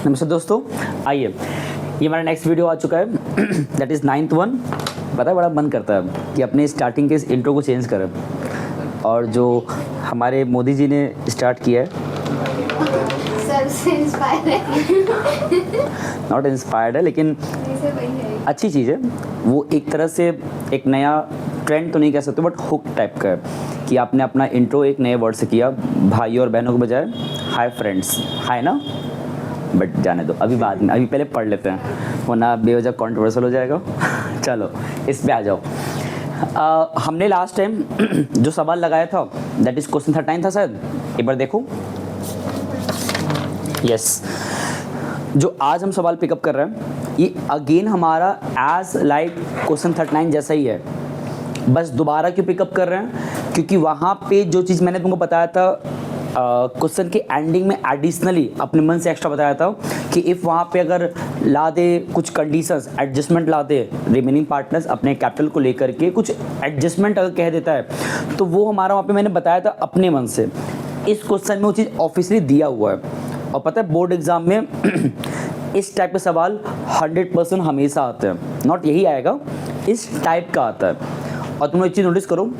नमस्ते दोस्तों, आइए ये हमारा नेक्स्ट वीडियो आ चुका है दैट इज़ 9th वन। पता है बड़ा मन करता है कि अपने स्टार्टिंग के इस इंट्रो को चेंज करें, और जो हमारे मोदी जी ने स्टार्ट किया है सबसे इंस्पायर है। नॉट इंस्पायर्ड है लेकिन अच्छी चीज़ है। वो एक तरह से एक नया ट्रेंड तो नहीं कह सकते बट हुक टाइप का है कि आपने अपना इंट्रो एक नए वर्ड से किया, भाई और बहनों के बजाय हाय फ्रेंड्स, हाय ना, बट जाने दो अभी बाद में, अभी पहले पढ़ लेते हैं वरना बेवजह कंट्रोवर्शियल हो जाएगा। चलो इस पे आ जाओ। हमने लास्ट टाइम जो सवाल लगाया था दैट इज़ क्वेश्चन 39 था शायद, एक बार देखो। यस, जो आज हम सवाल पिकअप कर रहे हैं ये अगेन हमारा एज लाइक क्वेश्चन 39 जैसा ही है, बस दोबारा क्यों पिकअप कर रहे हैं क्योंकि वहाँ पे जो चीज़ मैंने तुमको बताया था क्वेश्चन के एंडिंग में एडिशनली अपने मन से एक्स्ट्रा बताया था कि इफ़ वहाँ पे अगर ला दे कुछ कंडीशंस एडजस्टमेंट ला दे रिमेनिंग पार्टनर्स अपने कैपिटल को लेकर के कुछ एडजस्टमेंट अगर कह देता है तो वो हमारा वहाँ पे मैंने बताया था अपने मन से। इस क्वेश्चन में वो चीज़ ऑफिशियली दिया हुआ है और पता है बोर्ड एग्ज़ाम में इस टाइप के सवाल 100% हमेशा आते हैं, नॉट यही आएगा, इस टाइप का आता है। और तुम एक चीज़ नोटिस करो,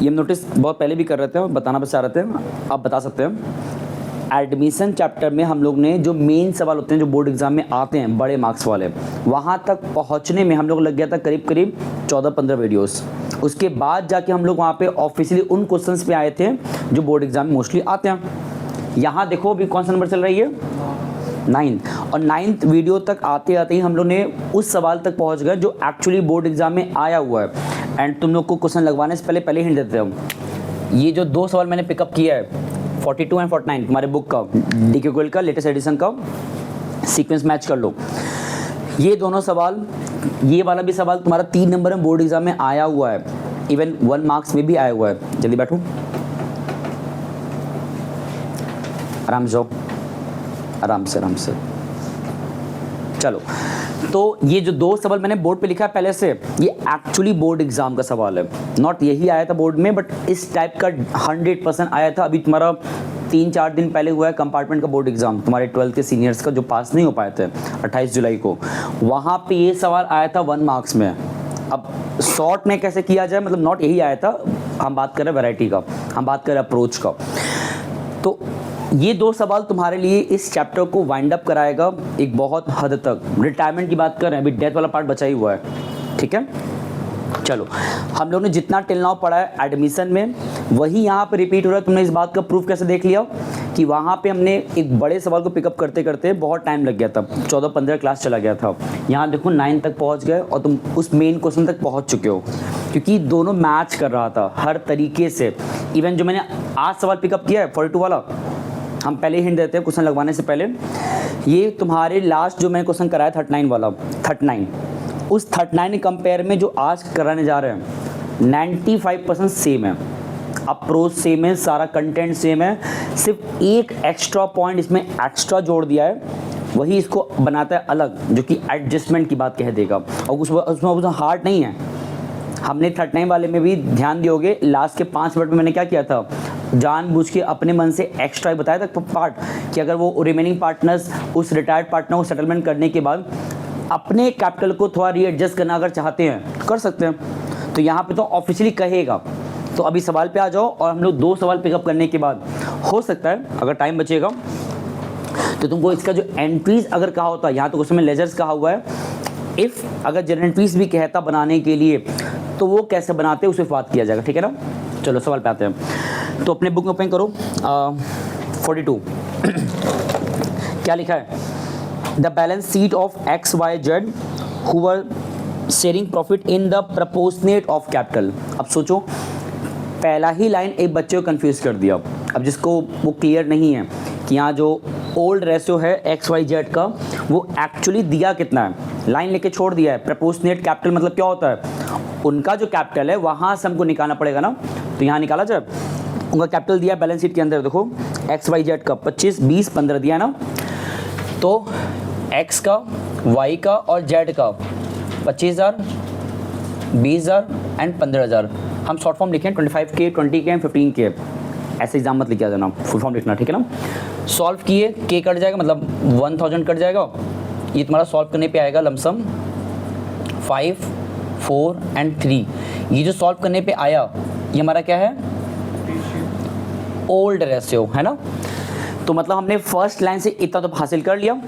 ये हम नोटिस बहुत पहले भी कर रहे थे, बताना बचा रहे थे, आप बता सकते हैं। एडमिशन चैप्टर में हम लोग ने जो मेन सवाल होते हैं जो बोर्ड एग्जाम में आते हैं बड़े मार्क्स वाले, वहाँ तक पहुँचने में हम लोग लग गया था करीब करीब 14-15 वीडियोस। उसके बाद जाके हम लोग वहाँ पे ऑफिशियली उन क्वेश्चंस पे आए थे जो बोर्ड एग्जाम में मोस्टली आते हैं। यहाँ देखो अभी कौन सा नंबर चल रही है, 9th, और 9th वीडियो तक आते आते ही हम लोग ने उस सवाल तक पहुँच गए जो एक्चुअली बोर्ड एग्जाम में आया हुआ है। एंड तुम लोग को क्वेश्चन लगवाने से पहले हिंट देते हो, ये जो दो सवाल मैंने पिकअप किया है 42 एंड 49 तुम्हारे बुक का DQQL का लेटेस्ट एडिशन का, सीक्वेंस मैच कर लो। ये दोनों सवाल, ये वाला भी सवाल तुम्हारा 3 नंबर में बोर्ड एग्जाम में आया हुआ है, इवन 1 मार्क्स में भी आया हुआ है। जल्दी बैठो, आराम से जाओ, आराम से चलो। तो ये जो दो सवाल मैंने बोर्ड पे लिखा है पहले से, ये एक्चुअली बोर्ड एग्जाम का सवाल है, नॉट यही आया था बोर्ड में, बट इस टाइप का 100% आया था। अभी तुम्हारा 3-4 दिन पहले हुआ है कंपार्टमेंट का बोर्ड एग्जाम तुम्हारे 12th के सीनियर्स का जो पास नहीं हो पाए थे 28 जुलाई को, वहाँ पे ये सवाल आया था 1 मार्क्स में। अब शॉर्ट में कैसे किया जाए, मतलब नॉट यही आया था, हम बात कर रहे हैं वैरायटी का, हम बात कर रहे हैं अप्रोच का। तो ये दो सवाल तुम्हारे लिए इस चैप्टर को वाइंड अप कराएगा एक बहुत हद तक। रिटायरमेंट की बात कर रहे हैं, अभी डेथ वाला पार्ट बचा ही हुआ है, ठीक है। चलो, हम लोग ने जितना टिल नाउ पढ़ा है एडमिशन में वही यहाँ पे रिपीट हो रहा है। तुमने इस बात का प्रूफ कैसे देख लिया कि वहाँ पे हमने एक बड़े सवाल को पिकअप करते करते बहुत टाइम लग गया था, 14-15 क्लास चला गया था। यहाँ देखो 9 तक पहुँच गए और तुम उस मेन क्वेश्चन तक पहुँच चुके हो क्योंकि दोनों मैच कर रहा था हर तरीके से। इवन जो मैंने आज सवाल पिकअप किया है 42 वाला, हम पहले हिंट देते हैं क्वेश्चन लगवाने से पहले, ये तुम्हारे लास्ट जो मैंने क्वेश्चन कराया 39 वाला, 39, उस 39 के कंपेयर में जो आज कराने जा रहे हैं 95% सेम है, अप्रोच सेम है, सारा कंटेंट सेम है, सिर्फ एक एक्स्ट्रा पॉइंट इसमें एक्स्ट्रा जोड़ दिया है, वही इसको बनाता है अलग, जो कि एडजस्टमेंट की बात कह देगा। और उसमें हार्ड नहीं है। हमने 39 वाले में भी ध्यान दियोगे, लास्ट के 5 मिनट में मैंने क्या किया था, जानबूझ के अपने मन से एक्स्ट्रा बताया था पार्ट कि अगर वो रिमेनिंग पार्टनर्स उस रिटायर्ड पार्टनर को सेटलमेंट करने के बाद अपने कैपिटल को थोड़ा रीएडजस्ट करना अगर चाहते हैं कर सकते हैं। तो यहाँ पे तो ऑफिशियली कहेगा। तो अभी सवाल पे आ जाओ, और हम लोग 2 सवाल पिकअप करने के बाद हो सकता है अगर टाइम बचेगा तो तुमको इसका जो एंट्रीज अगर कहा होता है, यहाँ तो उसमें लेजर्स कहा हुआ है, इफ़ अगर जनरल एंट्रीज भी कहता बनाने के लिए तो वो कैसे बनाते हैं उस पर बात किया जाएगा, ठीक है ना। चलो सवाल पे आते हैं। तो अपने बुक में ओपन करो 42 क्या लिखा है, the balance sheet of XYZ who were sharing profit in the proportionate of capital. अब सोचो, पहला ही लाइन एक बच्चे को कंफ्यूज कर दिया। अब जिसको वो क्लियर नहीं है कि यहाँ जो ओल्ड रेशियो है XYZ का वो एक्चुअली दिया कितना है, लाइन लेके छोड़ दिया है। प्रपोर्शनेट कैपिटल मतलब क्या होता है, उनका जो कैपिटल है वहाँ से हमको निकालना पड़ेगा ना। तो यहाँ निकाला जाए, उनका कैपिटल दिया बैलेंस शीट के अंदर, देखो XYZ का 25, 20, 15 दिया ना, तो X का, Y का और Z का 25,000, 20,000 एंड 15,000। हम शॉर्ट फॉर्म लिखें 25K, 20K एंड 15K। ऐसे एग्जाम मत लिख के आ जाना, फुल फॉर्म लिखना, ठीक है ना। सॉल्व किए, के कट जाएगा, मतलब 1000 कट जाएगा, ये तुम्हारा सॉल्व करने पे आएगा लमसम 5, 4 एंड 3। ये जो सॉल्व करने पे आया ये हमारा क्या है, ओल्ड रेशियो, है ना। तो मतलब हमने फर्स्ट लाइन से इतना तो हासिल कर लिया।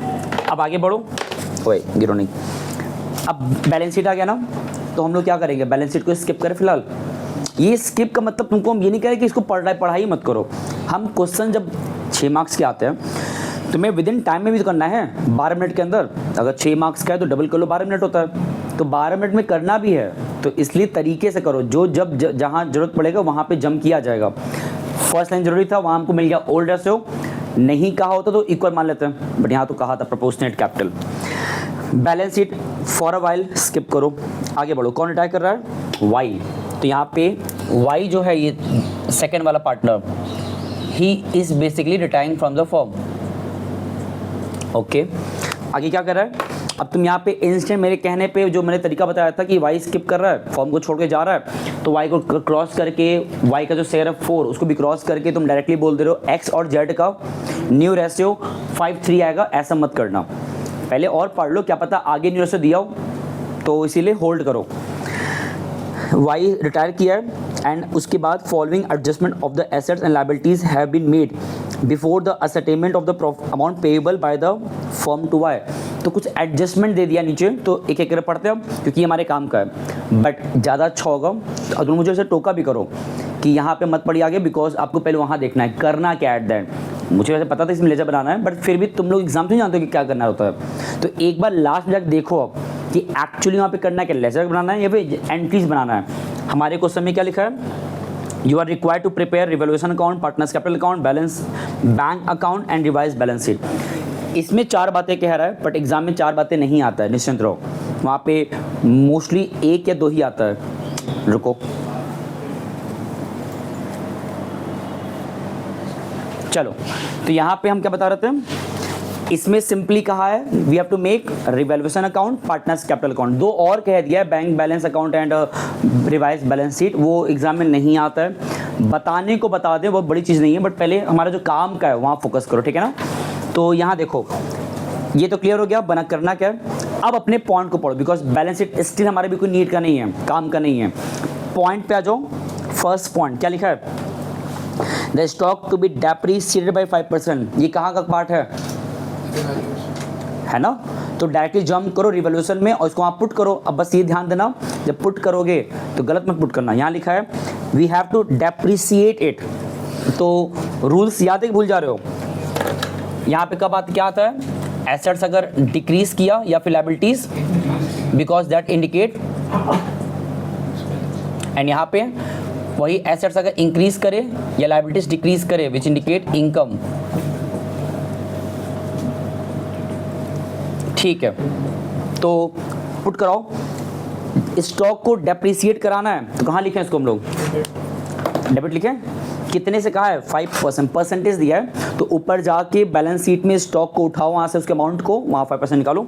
अब आगे बढ़ो, ओए गिरो नहीं। अब बैलेंस शीट आ गया ना, तो हम लोग क्या करेंगे, बैलेंस शीट को स्किप करें फिलहाल। ये स्किप का मतलब तुमको हम ये नहीं कह रहे कि इसको पढ़ाई मत करो। हम क्वेश्चन जब 6 मार्क्स के आते हैं तुम्हें विद इन टाइम में भी तो करना है, 12 मिनट के अंदर। अगर 6 मार्क्स का है तो डबल कर लो, 12 मिनट होता है, तो 12 मिनट में करना भी है, तो इसलिए तरीके से करो, जो जब जहाँ जरूरत पड़ेगा वहाँ पे जंप किया जाएगा। फर्स्ट लाइन जरूरी था, वहाँ हमको मिल गया ओल्ड रेशियो, नहीं कहा होता तो इक्वल मान लेते हैं, बट यहाँ तो कहा था proportionate capital. Balance sheet for a while skip करो, आगे बढ़ो। कौन रिटायर कर रहा है, वाई। तो यहाँ पे वाई जो है ये सेकंड वाला partner, he is basically retiring from the firm. Okay, आगे क्या कर रहा है, अब तुम यहाँ पे इंस्टेंट मेरे कहने पे जो मैंने तरीका बताया था कि वाई स्किप कर रहा है, फॉर्म को छोड़ के जा रहा है, तो वाई को क्रॉस करके, वाई का जो शेयर है 4 उसको भी क्रॉस करके तुम डायरेक्टली बोल दे रहे हो एक्स और जेड का न्यू रेशियो 5:3 आएगा। ऐसा मत करना, पहले और पढ़ लो, क्या पता आगे न्यू रेशियो दिया हो, तो इसीलिए होल्ड करो। वाई रिटायर किया है एंड उसके बाद following adjustment of the assets and liabilities have been made before the ascertainment of the amount payable by the firm to Y. तो कुछ एडजस्टमेंट दे दिया नीचे, तो एक एक कर पढ़ते हैं क्योंकि ये हमारे काम का है, बट ज़्यादा अच्छा होगा अगर मुझे उसे टोका भी करो कि यहाँ पे मत पढ़िए आगे, बिकॉज आपको पहले वहाँ देखना है करना क्या एट द एंड। मुझे वैसे पता था इसमें लेजर बनाना है, बट फिर भी तुम लोग एग्जाम तो नहीं जानते हो कि क्या करना होता है, तो एक बार लास्ट में जाकर देखो अब कि एक्चुअली वहाँ पे करना क्या, लेजर बनाना है या फिर एंट्रीज बनाना है। हमारे क्वेश्चन में क्या लिखा है, you are required to prepare revaluation account, partners capital account, balance bank account and revise balance sheet. इसमें 4 बातें कह रहा है, बट एग्जाम में 4 बातें नहीं आता है, निश्चिंत रहो, वहाँ पे मोस्टली 1 या 2 ही आता है। रुको, चलो, तो यहाँ पे हम क्या बता रहे थे, इसमें सिंपली कहा है we have to make revaluation account, partners capital account, 2 और कह दिया है bank balance account and revise balance sheet, वो एग्जाम में नहीं आता है। बताने को बता दें, वो बड़ी चीज़ नहीं है, बट पहले हमारा जो काम का है वहाँ फोकस करो, ठीक है ना। तो यहाँ देखो, ये तो क्लियर हो गया बना करना क्या है। अब अपने पॉइंट को पढ़ो, बिकॉज बैलेंस शीट स्टिल हमारे भी कोई नीड का नहीं है, काम का नहीं है। पॉइंट पे आ जाओ। फर्स्ट पॉइंट क्या लिखा है, the stock to be depreciated by 5%। ये कहाँ का पार्ट है ना, तो डायरेक्टली जंप करो रिवॉल्यूशन में और इसको वहाँ पुट करो। अब बस ये ध्यान देना, जब पुट करोगे तो गलत मत पुट करना। यहाँ लिखा है we have to depreciate it, तो रूल्स याद है कि भूल जा रहे हो। यहाँ पे कब क्या आता है, एसेट्स अगर डिक्रीज किया या फिर liabilities, because that indicate, and यहाँ पे वही एसेट्स अगर इंक्रीज करे या लायबिलिटीज डिक्रीज करे विच इंडिकेट इनकम। ठीक है, तो पुट कराओ। स्टॉक को डेप्रिसिएट कराना है तो कहाँ लिखें इसको हम लोग, डेबिट लिखें। कितने से कहा है, 5%, परसेंटेज दिया है, तो ऊपर जाके बैलेंस शीट में स्टॉक को उठाओ, वहाँ से उसके अमाउंट को वहाँ 5% निकालो।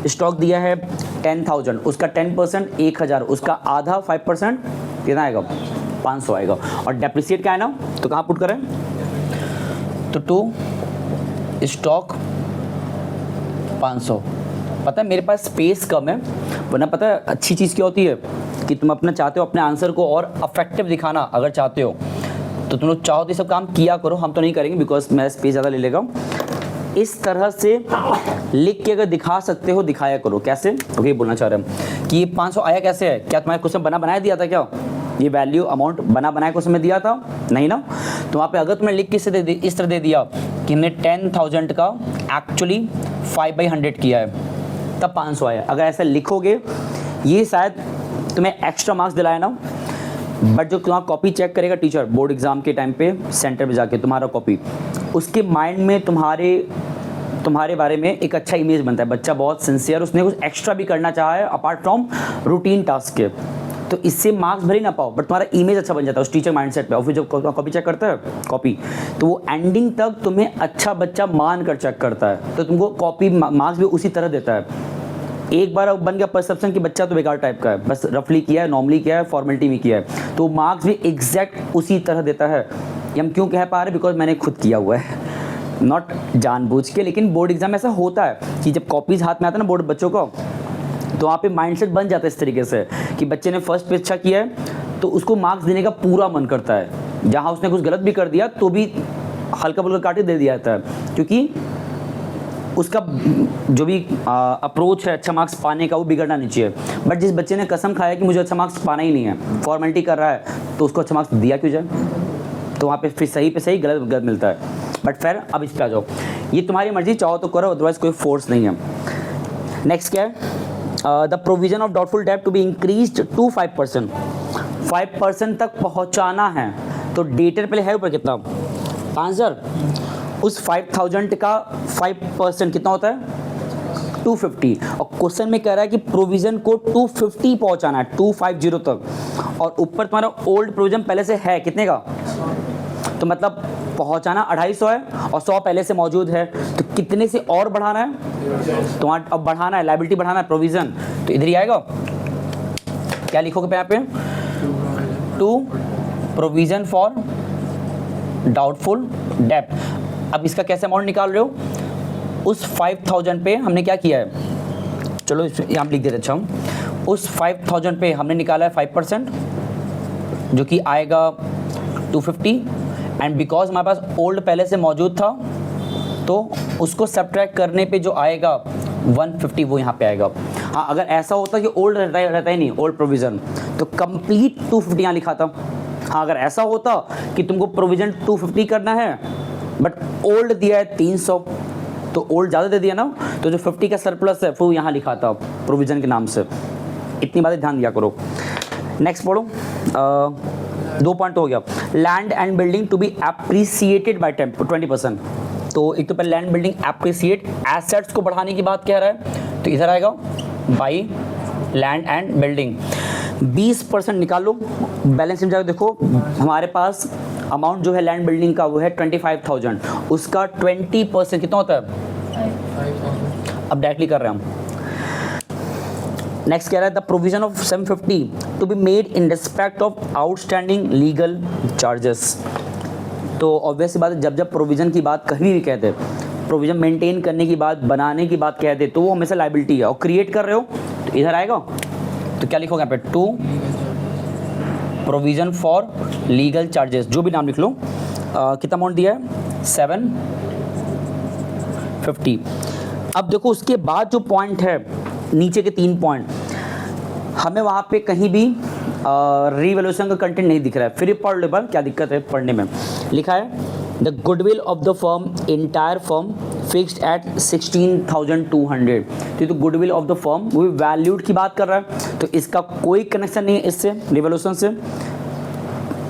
स्टॉक दिया है 10,000, उसका 10% 1,000, उसका आधा 5% कितना आएगा, 500 आएगा। और डेप्रिसिएट क्या है ना, तो कहाँ पुट करें, तो टू स्टॉक 500। पता है मेरे पास स्पेस कम है, वरना पता है अच्छी चीज़ क्या होती है कि तुम अपना चाहते हो अपने आंसर को और अफेक्टिव दिखाना, अगर चाहते हो तो तुम लोग चाहो तो ये सब काम किया करो, हम तो नहीं करेंगे बिकॉज मेरा स्पेस ज़्यादा ले लेगा। इस तरह से लिख के अगर दिखा सकते हो दिखाया करो। कैसे, तो ये बोलना चाह रहे हैं कि ये 500 आया कैसे है, क्या तुम्हारे क्वेश्चन बनाया दिया था क्या, ये वैल्यू अमाउंट बनाया क्वेश्चन में दिया था नहीं ना, तो वहाँ पे अगर तुमने लिख के इस तरह दे दिया कि हमने 10,000 का एक्चुअली 5/100 किया है तब 500 आया, अगर ऐसा लिखोगे ये शायद तुम्हें एक्स्ट्रा मार्क्स दिलाया ना, बट जो तुम्हारा कॉपी चेक करेगा टीचर बोर्ड एग्जाम के टाइम पे सेंटर पे जाके तुम्हारा कॉपी, उसके माइंड में तुम्हारे बारे में एक अच्छा इमेज बनता है। बच्चा बहुत सिंसियर, उसने कुछ एक्स्ट्रा भी करना चाहा है अपार्ट फ्रॉम रूटीन टास्क के, तो इससे मार्क्स भले ना पाओ बट तुम्हारा इमेज अच्छा बन जाता है उस टीचर माइंडसेट पे। और फिर जब कॉपी चेक करता है कॉपी, तो वो एंडिंग तक तुम्हें अच्छा बच्चा मान कर चेक करता है, तो तुमको कॉपी मार्क्स भी उसी तरह देता है। एक बार बन गया परसेप्शन कि बच्चा तो बेकार टाइप का है, बस रफली किया है, नॉर्मली किया है, फॉर्मेलिटी भी किया है, तो मार्क्स भी एग्जैक्ट उसी तरह देता है। ये हम क्यों कह पा रहे हैं, बिकॉज मैंने खुद किया हुआ है, नॉट जानबूझ के, लेकिन बोर्ड एग्जाम ऐसा होता है कि जब कॉपीज हाथ में आता है ना बोर्ड बच्चों को, तो वहाँ पे माइंडसेट बन जाता है इस तरीके से कि बच्चे ने फर्स्ट पे अच्छा किया है तो उसको मार्क्स देने का पूरा मन करता है, जहाँ उसने कुछ गलत भी कर दिया तो भी हल्का फुल्का काट के दे दिया जाता है, क्योंकि उसका जो भी अप्रोच है अच्छा मार्क्स पाने का वो बिगड़ना नहीं चाहिए। बट जिस बच्चे ने कसम खाया कि मुझे अच्छा मार्क्स पाना ही नहीं है, फॉर्मेलिटी कर रहा है, तो उसको अच्छा मार्क्स दिया क्यों जाए, तो वहाँ पे फिर सही पे सही गलत गलत मिलता है। बट फिर अब इस पे आ जाओ, ये तुम्हारी मर्जी, चाहो तो करो, अदरवाइज कोई फोर्स नहीं है। नेक्स्ट क्या है, the provision of doubtful debt to be increased to 5%, 5% तक पहुँचाना है, तो डेटर पहले है ऊपर कितना 5000, उस 5000 का 5% कितना होता है 250, और क्वेश्चन में कह रहा है कि प्रोविजन को 250 पहुंचाना है, 250 तक, और ऊपर तुम्हारा ओल्ड प्रोविजन पहले से है कितने का, तो मतलब पहुंचाना 250 है और 100 पहले से मौजूद है, तो कितने से और बढ़ाना है, तो अब बढ़ाना है, लायबिलिटी बढ़ाना है प्रोविजन, तो इधर ही आएगा, क्या लिखोगे पे यहाँ पे, to provision for doubtful debt. अब इसका कैसे अमाउंट निकाल रहे हो, उस 5000 पे हमने क्या किया है, चलो यहाँ लिख देते, अच्छा उस 5000 पे हमने निकाला है 5%, जो कि आएगा 250, एंड बिकॉज हमारे पास ओल्ड पहले से मौजूद था तो उसको सब्ट्रैक्ट करने पे जो आएगा 150 वो यहाँ पे आएगा। हाँ, अगर ऐसा होता कि ओल्ड रहता ही नहीं, ओल्ड प्रोविज़न, तो कंप्लीट 250 यहाँ लिखा था। हाँ, अगर ऐसा होता कि तुमको प्रोविज़न 250 करना है बट ओल्ड दिया है 300, तो ओल्ड ज़्यादा दे दिया ना, तो जो 50 का सरप्लस है वो यहाँ लिखा था प्रोविज़न के नाम से। इतनी बातें ध्यान दिया करो। नेक्स्ट पढ़ो, 2 पॉइंट हो गया, land and building to be appreciated by 20%। तो एक तो पहले लैंड बिल्डिंग एप्रिसिएट, एसेट्स को बढ़ाने की बात कह रहा है, तो इधर आएगा बाई लैंड एंड बिल्डिंग, 20% निकाल लो, बैलेंस में जाकर देखो हमारे पास अमाउंट जो है लैंड बिल्डिंग का वो है 25,000, उसका 20% कितना होता है, अब डायरेक्टली कर रहे हैं हम। नेक्स्ट कह रहा है the provision of 750 to be made in respect of outstanding legal charges. तो ऑब्वियस बात है, जब जब प्रोविजन की बात कहीं भी कहते, प्रोविजन मेंटेन करने की बात, बनाने की बात कहते, तो वो हमेशा लायबिलिटी है, और क्रिएट कर रहे हो तो इधर आएगा, तो क्या लिखोगे यहाँ पे, to provision for legal charges, जो भी नाम लिख लो। कितना अमाउंट दिया है 750। अब देखो उसके बाद जो पॉइंट है नीचे के 3 पॉइंट, हमें वहाँ पे कहीं भी रिवैल्यूएशन का कंटेंट नहीं दिख रहा है, फिर पढ़ लो बार, क्या दिक्कत है पढ़ने में। लिखा है the goodwill of the firm entire firm fixed at 16,200, तो गुडविल ऑफ द फर्म वो भी वैल्यूड की बात कर रहा है, तो इसका कोई कनेक्शन नहीं है इससे, रिवैल्यूएशन से।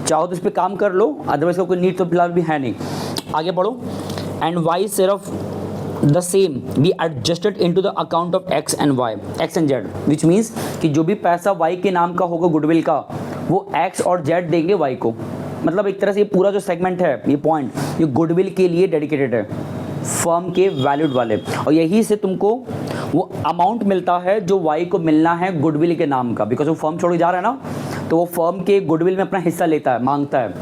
चाहो तो इस पर काम कर लो, अदरवाइज का कोई नीड तो फिलहाल भी है नहीं। आगे बढ़ो, and Y share of the same be adjusted into the account of X and Y, X and Z, which means कि जो भी पैसा वाई के नाम का होगा गुडविल का, वो एक्स और जेड देंगे वाई को। मतलब एक तरह से ये पूरा जो सेगमेंट है, ये पॉइंट, ये गुडविल के लिए डेडिकेटेड है, फर्म के वैल्यूड वाले, और यही से तुमको वो अमाउंट मिलता है जो वाई को मिलना है गुडविल के नाम का, बिकॉज वो फर्म छोड़ के जा रहा है ना, तो वो फर्म के गुडविल में अपना हिस्सा लेता है, मांगता है।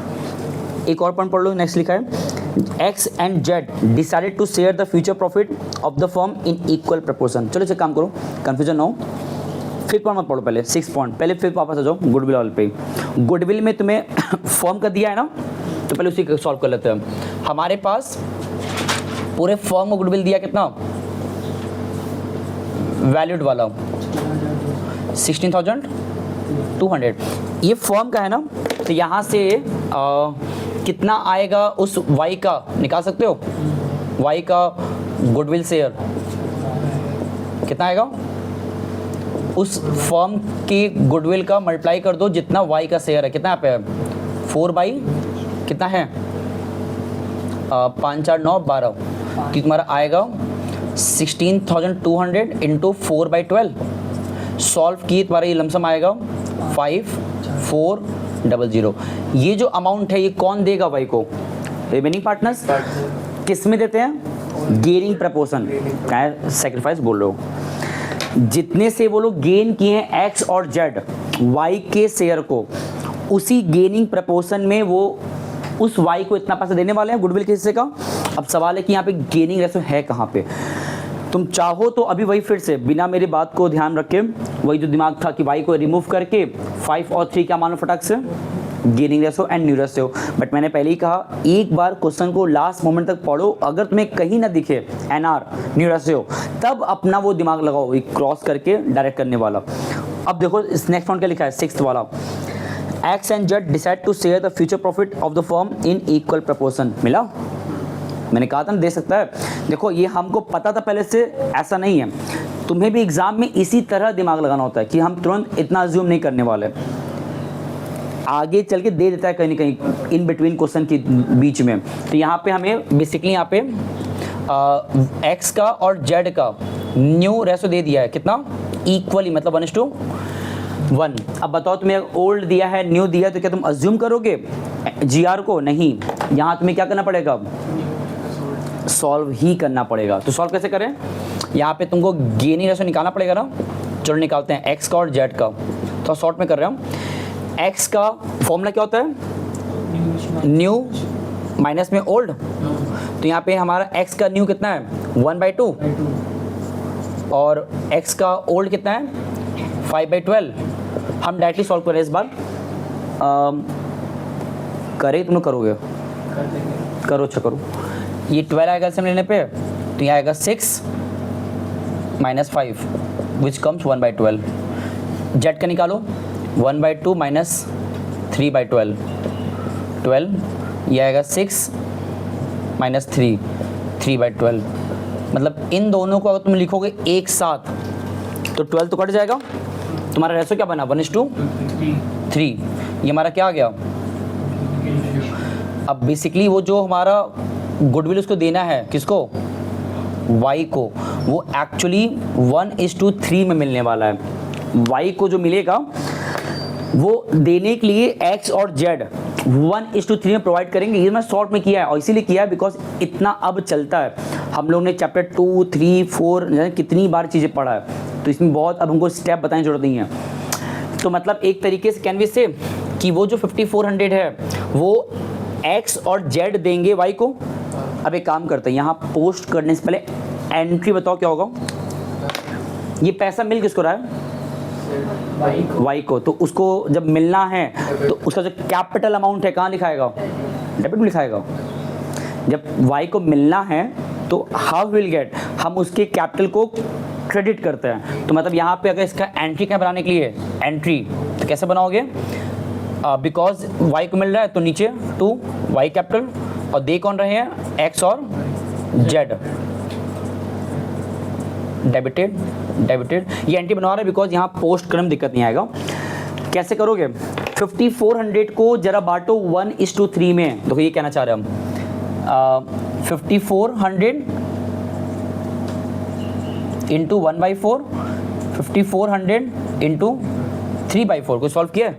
एक और पॉइंट पढ़ लो, नेक्स्ट लिखा है X and Z decided to share the future profit of the firm in equal proportion. चलो इसे काम करो, कंफ्यूजन ना हो। 5th पॉइंट मत पढ़ो, पहले 6th पॉइंट, पहले 5th वापस आ जाओ, गुडविल वाले पे। गुडविल में तुम्हें फर्म का दिया है ना, तो पहले उसी को सॉल्व कर लेते हैं। हमारे पास पूरे फर्म को गुडविल दिया कितना, वैल्यूड वाला 16,200, ये फर्म का है ना, तो यहाँ से कितना आएगा उस वाई का निकाल सकते हो, वाई का गुडविल शेयर कितना आएगा, उस फर्म की गुडविल का मल्टीप्लाई कर दो जितना वाई का शेयर है, कितना यहाँ पे है 4 बाई कितना है 5 4 9 12, कि तुम्हारा आएगा 16,200 इंटू 4/12। सॉल्व किए तुम्हारा ये लमसम आएगा 5400। ये जो अमाउंट है ये कौन देगा वाई को, रिमेनिंग पार्टनर्स। किस में देते हैं, गेनिंग प्रपोर्शन, क्या सेक्रीफाइस बोल रहे हो, जितने से वो लोग गेन किए हैं एक्स और जेड वाई के शेयर को, उसी गेनिंग प्रपोर्शन में वो उस y को इतना पैसा देने वाले हैं गुडविल के हिस्से का। अब सवाल है कि यहाँ पे गेनिंग रेशो है कहाँ पे। तुम चाहो तो अभी वही फिर से बिना मेरी बात को ध्यान रखे वही जो दिमाग था कि y को रिमूव करके 5 और 3 क्या मानो फटाक से, gaining ratio and new ratio. But मैंने पहले ही कहा एक बार क्वेश्चन को लास्ट मोमेंट तक पढ़ो, अगर तुम्हें कहीं ना दिखे NR न्यू रेशो तब अपना वो दिमाग लगाओ क्रॉस करके डायरेक्ट करने वाला। अब देखो इस नेक्स्ट पॉइंट क्या लिखा है, 6th वाला, X and Z decide to share the future profit of the firm in equal proportion। मिला, मैंने कहा था ना दे सकता है। देखो ये हमको पता था पहले से, ऐसा नहीं है, तुम्हें भी एग्जाम में इसी तरह दिमाग लगाना होता है कि हम तुरंत इतना अज्यूम नहीं करने वाले, आगे चल के दे देता है कहीं ना कहीं इन बिटवीन क्वेश्चन के बीच में। तो यहाँ पे हमें बेसिकली यहाँ पे एक्स का और जेड का न्यू रेशो दे दिया है कितना, इक्वली, मतलब 1:1। अब बताओ तुम्हें ओल्ड दिया है न्यू दिया है तो क्या तुम अज्यूम करोगे GR को? नहीं, यहाँ तुम्हें क्या करना पड़ेगा, सॉल्व ही करना पड़ेगा। तो सॉल्व कैसे करें, यहाँ पे तुमको गेनिंग रेशो निकालना पड़ेगा ना। चलो निकालते हैं एक्स का और जेड का, तो शॉर्ट में कर रहा हूँ। एक्स का फॉर्मूला क्या होता है, न्यू माइनस में ओल्ड। तो यहाँ पे हमारा एक्स का न्यू कितना है 1/2 और एक्स का ओल्ड कितना है 5/12। हम डायरेक्टली सॉल्व करें इस बार, करे तुम लोग करोगे, करो अच्छा करो। ये 12 आएगा इसमें लेने पे, तो यहाँ आएगा 6 - 5 विच कम्स 1/12। जेड का निकालो, 1/2 माइनस 3/12 12, ये आएगा 6 - 3 3/12। मतलब इन दोनों को अगर तुम लिखोगे एक साथ तो 12 तो कट जाएगा, तुम्हारा रेशो क्या बना 1:3। ये हमारा क्या आ गया। अब बेसिकली वो जो हमारा गुडविल उसको देना है किसको, y को, वो एक्चुअली 1:3 में मिलने वाला है। y को जो मिलेगा वो देने के लिए x और z 1:3 में प्रोवाइड करेंगे। ये मैं शॉर्ट में किया है और इसीलिए किया है बिकॉज इतना अब चलता है। हम लोग ने चैप्टर 2, 3, 4 कितनी बार चीज़ें पढ़ा है, तो इसमें बहुत अब हमको स्टेप बताने की जरूरत नहीं है। तो मतलब एक तरीके से कैन वी से कि वो जो 5400 है वो x और z देंगे y को। अब एक काम करते हैं, यहाँ पोस्ट करने से पहले एंट्री बताओ क्या होगा। ये पैसा मिल किसको रहा है, y को। तो उसको जब मिलना है तो उसका जो कैपिटल अमाउंट है कहाँ लिखाएगा, डेबिट में लिखाएगा। जब y को मिलना है तो हाउ विल गेट, हम उसके कैपिटल को क्रेडिट करते हैं। तो मतलब यहाँ पे अगर इसका एंट्री क्या बनाने के लिए, एंट्री तो कैसे बनाओगे, बिकॉज y को मिल रहा है तो नीचे 2 y कैपिटल और दे कौन रहे हैं x और z, डेबिटेड डेबिटेड। ये एंट्री बनवा रहे हैं बिकॉज यहाँ पोस्ट करने में दिक्कत नहीं आएगा। कैसे करोगे, 5400 को जरा बांटो 1:3 में। देखो ये कहना चाह रहे हम 5400 इंटू 1/4, 5400 इंटू 3/4 को सॉल्व किया।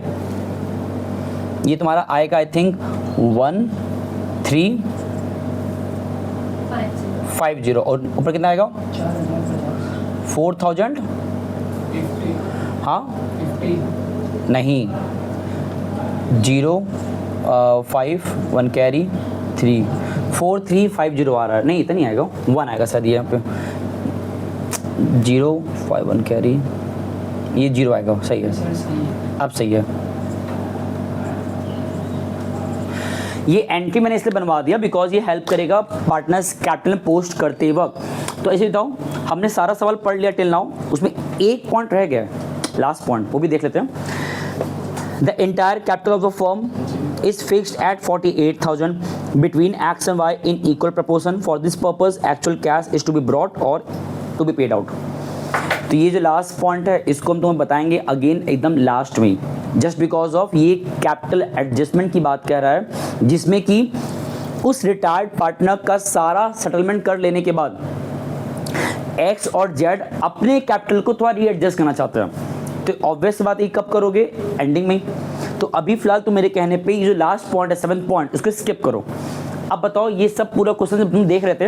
ये तुम्हारा आएगा आई थिंक 1350 और ऊपर कितना आएगा 4000। हाँ नहीं 0 5 1 कैरी 3 4350 आ रहा है, नहीं इतना नहीं आएगा 1 आएगा शायद यहाँ पे 0 5 1 कैरी, ये 0 आएगा, सही है अब सही है। ये एंट्री मैंने इसलिए बनवा दिया बिकॉज ये हेल्प करेगा पार्टनर्स कैपिटल में पोस्ट करते वक्त। तो ऐसे बताओ हमने सारा सवाल पढ़ लिया टिल नाउ, उसमें एक पॉइंट रह गया लास्ट पॉइंट, वो भी देख लेते हैं। The entire capital of the firm is fixed at 48,000 between X and Y in equal proportion. For this purpose, actual cash is to be brought or to be paid out. तो ये जो last point है इसको हम तुम्हें बताएंगे again एकदम last में, जस्ट बिकॉज ऑफ ये कैपिटल एडजस्टमेंट की बात कह रहा है जिसमें कि उस रिटायर्ड पार्टनर का सारा सेटलमेंट कर लेने के बाद एक्स और जेड अपने कैपिटल को थोड़ा रीएडजस्ट करना चाहते हैं। तो ऑब्वियस बात ये कब करोगे, एंडिंग में। तो अभी फिलहाल तो मेरे कहने पे ये जो लास्ट पॉइंट है 7th पॉइंट उसको स्किप करो। अब बताओ ये सब पूरा क्वेश्चन जब तुम देख रहे थे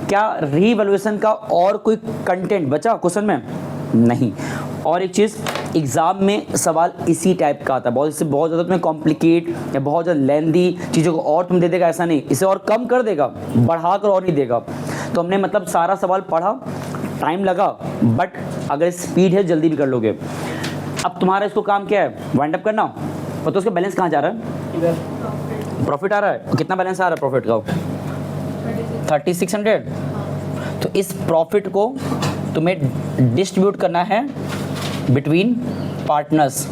क्या रीवैल्यूएशन का और कोई कंटेंट बचा क्वेश्चन में, नहीं। और एक चीज़ एग्ज़ाम में सवाल इसी टाइप का आता है, बहुत इससे बहुत ज़्यादा तुम्हें कॉम्प्लिकेट या बहुत ज़्यादा लेंदी चीज़ों को और तुम दे देगा ऐसा नहीं, इसे और कम कर देगा, बढ़ा कर और नहीं देगा। तो हमने मतलब सारा सवाल पढ़ा, टाइम लगा, बट अगर स्पीड है जल्दी भी कर लोगे। अब तुम्हारा इसको काम क्या है, वाइंड अप करना। और तो उसका बैलेंस कहाँ जा रहा है, प्रॉफिट आ रहा है। कितना बैलेंस आ रहा है प्रॉफिट का, 3600। तो इस प्रॉफिट को तुम्हें डिस्ट्रीब्यूट करना है बिटवीन पार्टनर्स।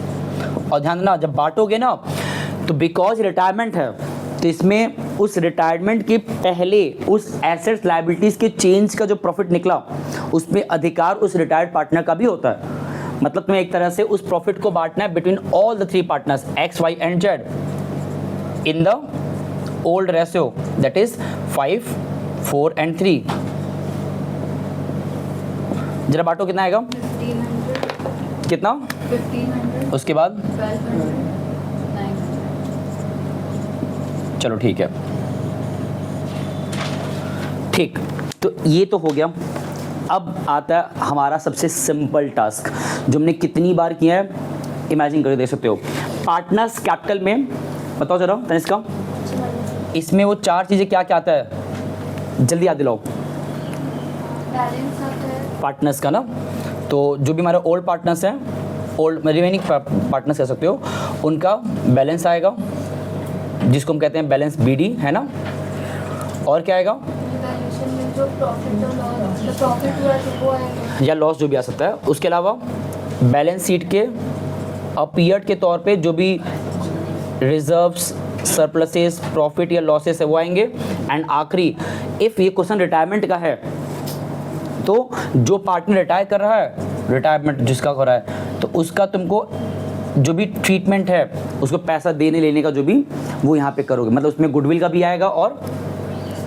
और ध्यान देना, जब बांटोगे ना तो बिकॉज रिटायरमेंट है तो इसमें उस रिटायरमेंट के पहले उस एसेट्स लायबिलिटीज़ के चेंज का जो प्रॉफिट निकला उसमें अधिकार उस रिटायर्ड पार्टनर का भी होता है। मतलब तुम्हें एक तरह से उस प्रॉफिट को बांटना है between all the 3 partners X Y and Z in the old ratio, that is 5, 4 and 3। जरा बांटो, कितना आएगा, 1500, कितना, 1500, उसके बाद 1200, 900। चलो ठीक है, ठीक। तो ये तो हो गया। अब आता है हमारा सबसे सिंपल टास्क जो हमने कितनी बार किया है, इमेजिन करके देख सकते हो। पार्टनर्स कैपिटल में बताओ जरा तनिष्का, इसमें वो 4 चीज़ें क्या क्या आता है, जल्दी याद दिलाओ। बैलेंस आता है, पार्टनर्स का ना, तो जो भी हमारे ओल्ड पार्टनर्स हैं, ओल्ड रिमेनिंग पार्टनर्स कह सकते हो, उनका बैलेंस आएगा जिसको हम कहते हैं बैलेंस बीडी, है ना। और क्या आएगा, वैल्यूएशन में जो प्रॉफिट और लॉस, जो प्रॉफिट हुआ तो वो आएगा, या लॉस जो भी आ सकता है। उसके अलावा बैलेंस शीट के अपीयर्ड के तौर पे जो भी रिजर्व्स, सरप्लसेस, प्रॉफिट या लॉसेस है वो आएंगे। एंड आखिरी, इफ़ ये क्वेश्चन रिटायरमेंट का है तो जो पार्टनर रिटायर कर रहा है, रिटायरमेंट जिसका हो रहा है, तो उसका तुमको जो भी ट्रीटमेंट है, उसको पैसा देने लेने का जो भी, वो यहाँ पे करोगे। मतलब उसमें गुडविल का भी आएगा और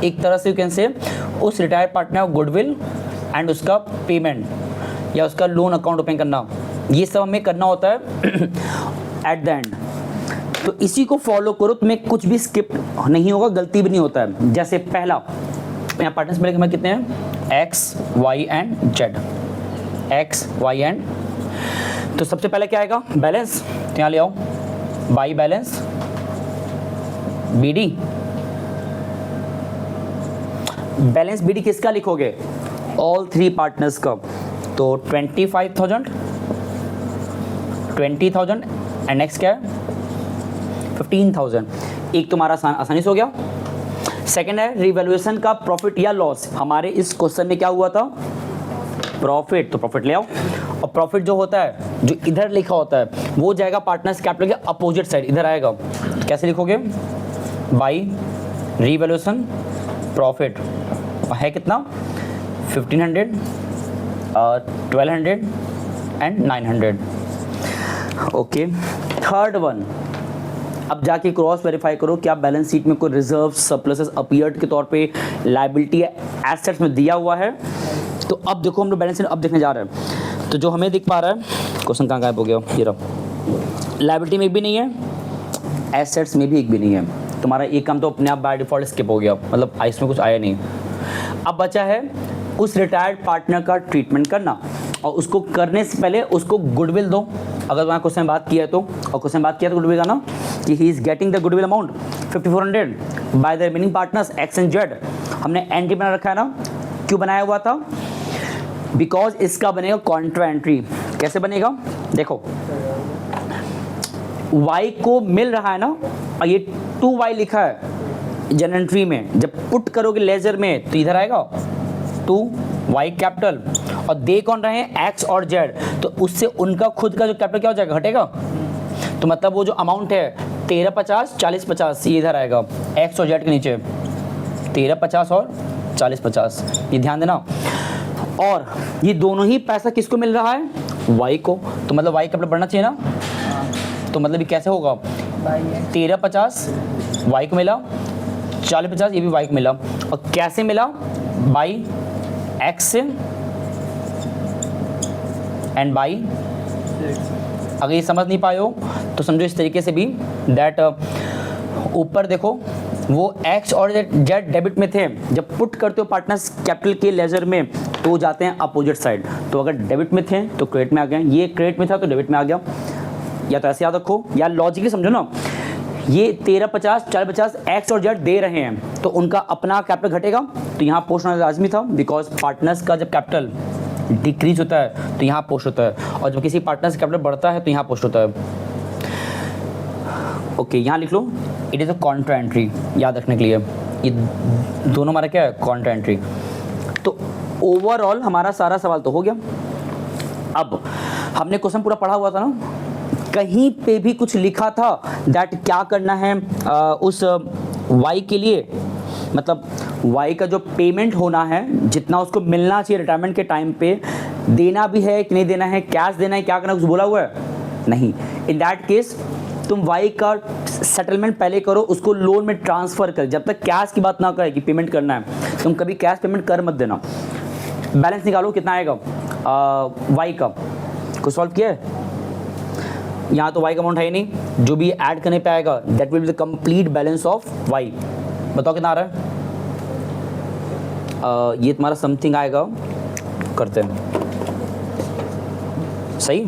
एक तरह से यू कैन से उस रिटायर्ड पार्टनर गुडविल एंड उसका पेमेंट या उसका लोन अकाउंट ओपन करना, ये सब हमें करना होता है एट द एंड। तो इसी को फॉलो करो, तुम्हें कुछ भी स्किप नहीं होगा, गलती भी नहीं होता है। जैसे पहला, यहाँ पार्टनर्स मेरे हमें कितने हैं, X Y and Z, X Y and. तो सबसे पहले क्या आएगा, बैलेंस, तो यहाँ ले आओ, by balance BD. Balance BD किसका लिखोगे, ऑल 3 पार्टनर्स का। तो 25,000, 20,000 एंड नेक्स्ट क्या है 15,000। एक तुम्हारा आसानी से हो गया। सेकंड है रिवैल्यूएशन का प्रॉफिट या लॉस। हमारे इस क्वेश्चन में क्या हुआ था, प्रॉफिट, तो प्रॉफिट ले आओ। और प्रॉफिट जो होता है, जो इधर लिखा होता है, वो जाएगा पार्टनर्स कैपिटल के अपोजिट साइड, इधर आएगा। तो कैसे लिखोगे, बाई रिवैल्यूएशन प्रॉफिट है कितना, 1500, 1200 एंड 900। ओके, थर्ड वन, अब जाके क्रॉस वेरीफाई करो क्या बैलेंस शीट में कोई रिजर्व, सरप्लसेस अपीयर्ड के तौर पे लायबिलिटी या एसेट्स में दिया हुआ है। तो अब देखो हम लोग बैलेंस शीट अब देखने जा रहे हैं। तो जो हमें दिख पा रहा है, क्वेश्चन कहाँ गायब हो गया, ये रहा, लायबिलिटी में एक भी नहीं है, एसेट्स में भी एक भी नहीं है। तुम्हारा एक काम तो अपने आप बाय डिफॉल्ट स्किप हो गया, मतलब इसमें कुछ आया नहीं। अब बचा है उस रिटायर्ड पार्टनर का ट्रीटमेंट करना, और उसको करने से पहले उसको गुडविल दो। अगर वहाँ क्वेश्चन बात किया है तो, और क्वेश्चन बात किया तो गुडविल का ना, कि he is getting the goodwill amount 5400 by the remaining partners x and Z. हमने एंट्री बना रखा है ना, क्यों बनाया हुआ था, बिकॉज इसका बनेगा कॉन्ट्रा एंट्री। कैसे बनेगा, देखो y को मिल रहा है ना, और ये 2y लिखा है जनरल एंट्री में, जब पुट करोगे लेजर में तो इधर आएगा 2y कैपिटल, और दे कौन रहे हैं, x और z, तो उससे उनका खुद का जो कैपिटल क्या हो जाएगा, घटेगा। तो मतलब वो जो अमाउंट है 1350, 4050, ये इधर आएगा x और z के नीचे, 1350 और 4050, ये ध्यान देना। और ये दोनों ही पैसा किसको मिल रहा है, y को। तो मतलब y कैपिटल बढ़ना चाहिए ना, तो मतलब ये कैसे होगा, 1350 y को मिला, 4050 ये भी y को मिला, और कैसे मिला, बाई x से एंड बाई। अगर ये समझ नहीं पाए हो तो समझो इस तरीके से भी, दैट ऊपर देखो वो x और z डेबिट में थे, जब पुट करते हो पार्टनर्स कैपिटल के लेजर में तो वो जाते हैं अपोजिट साइड। तो अगर डेबिट में थे तो क्रेडिट में आ गए, ये क्रेडिट में था तो डेबिट में आ गया। या तो ऐसे याद रखो या लॉजिकली समझो ना, ये 1350 450 एक्स और जेड दे रहे हैं तो उनका अपना कैपिटल घटेगा, तो यहाँ पोस्ट होना लाजमी था, बिकॉज पार्टनर्स का जब कैपिटल डिक्रीज होता है तो यहाँ पोस्ट होता है, और जब किसी पार्टनर्स का कैपिटल बढ़ता है तो यहाँ पोस्ट होता है। ओके, यहाँ लिख लो it is a contra entry, याद रखने के लिए ये दोनों हमारा क्या है, कॉन्ट्रा एंट्री। तो ओवरऑल हमारा सारा सवाल तो हो गया। अब हमने क्वेश्चन पूरा पढ़ा हुआ था ना, कहीं पे भी कुछ लिखा था दैट क्या करना है उस वाई के लिए, मतलब वाई का जो पेमेंट होना है, जितना उसको मिलना चाहिए रिटायरमेंट के टाइम पे, देना भी है कि नहीं देना है, कैश देना है, क्या करना है, कुछ बोला हुआ है नहीं। इन दैट केस तुम वाई का सेटलमेंट पहले करो, उसको लोन में ट्रांसफ़र कर, जब तक कैश की बात ना करे कि पेमेंट करना है, तुम कभी कैश पेमेंट कर मत देना। बैलेंस निकालो कितना आएगा वाई का, कुछ सॉल्व किया है? यहाँ तो वाई का अमाउंट है ही नहीं, जो भी ऐड करने पे आएगा that will be the complete balance of Y. बताओ कितना आ रहा है? ये तुम्हारा समथिंग आएगा, करते हैं सही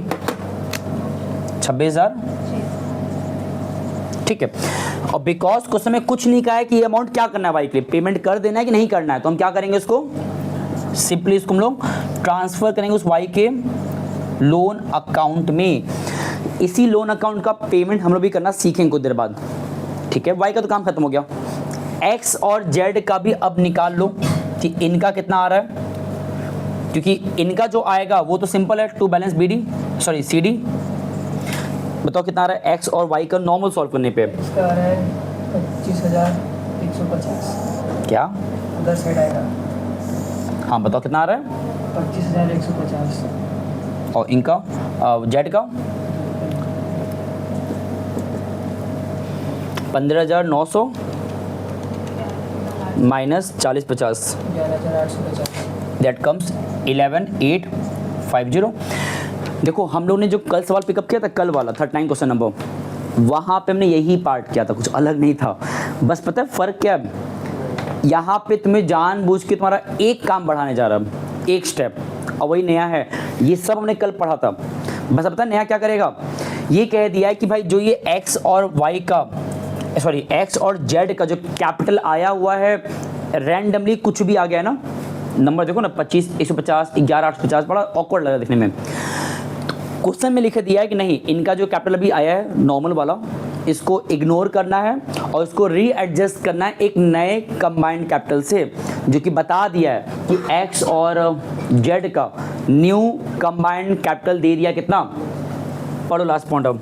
26,000, ठीक है। और बिकॉज क्वेश्चन में कुछ नहीं कहा है कि ये अमाउंट क्या करना है वाई के लिए, पेमेंट कर देना है कि नहीं करना है, तो हम क्या करेंगे इसको, सिंपली इसको हम लोग ट्रांसफर करेंगे उस वाई के लोन अकाउंट में। इसी लोन अकाउंट का पेमेंट हम लोग भी करना सीखेंगे कुछ देर बाद, ठीक है। वाई का तो काम खत्म हो गया। एक्स और जेड का भी अब निकाल लो कि इनका कितना आ रहा है, क्योंकि इनका जो आएगा वो तो सिंपल है, to balance B D sorry C D. बताओ कितना आ रहा है एक्स और वाई का नॉर्मल सॉल्व करने पे? इसका आ रहा है 25,150। क्या उधर साइड आएगा? हाँ बताओ कितना आ रहा है? 25,150। और इनका जेड का 15,900 माइनस 40/50 11,850। That comes 11,850। देखो हम लोग ने जो कल सवाल पिकअप किया था, कल वाला 39 क्वेश्चन नंबर, वहाँ पे हमने यही पार्ट किया था, कुछ अलग नहीं था। बस पता है फ़र्क क्या है, यहाँ पे तुम्हें जानबूझ के तुम्हारा एक काम बढ़ाने जा रहा है, एक स्टेप, और वही नया है। ये सब हमने कल पढ़ा था, बस अब पता है नया क्या करेगा, ये कह दिया है कि भाई जो ये एक्स और वाई का सॉरी एक्स और जेड का जो कैपिटल आया हुआ है रैंडमली, कुछ भी आ गया है ना, नंबर देखो ना 25, 150, 11,850, बड़ा ऑकवर्ड लगा देखने में। क्वेश्चन में लिख दिया है कि नहीं, इनका जो कैपिटल अभी आया है नॉर्मल वाला, इसको इग्नोर करना है और इसको रीएडजस्ट करना है एक नए कंबाइंड कैपिटल से, जो कि बता दिया है कि एक्स और जेड का न्यू कंबाइंड कैपिटल दे दिया कितना, पढ़ो लास्ट पॉइंट। अब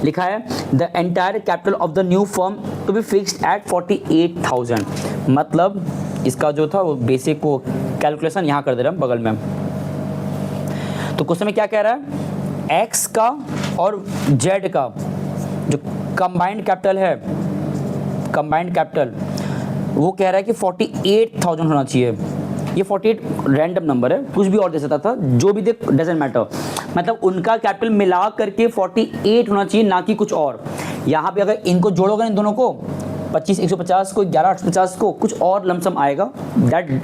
लिखा है the entire capital of the new firm to be fixed at 48,000। मतलब इसका जो था वो बेसिक को कैलकुलेशन यहाँ कर दे रहा है बगल में। तो क्वेश्चन में क्या कह रहा है, एक्स का और जेड का जो कंबाइंड कैपिटल है, कंबाइंड कैपिटल वो कह रहा है कि 48,000 होना चाहिए। ये 48 रैंडम नंबर है, कुछ भी और दे सकता था, जो भी दे डजेंट मैटर, मतलब उनका कैपिटल मिला करके 48 होना चाहिए, ना कि कुछ और। यहाँ पे अगर इनको जोड़ोगे इन दोनों को, 25,150 को 11,850 को, कुछ और लमसम आएगा, दैट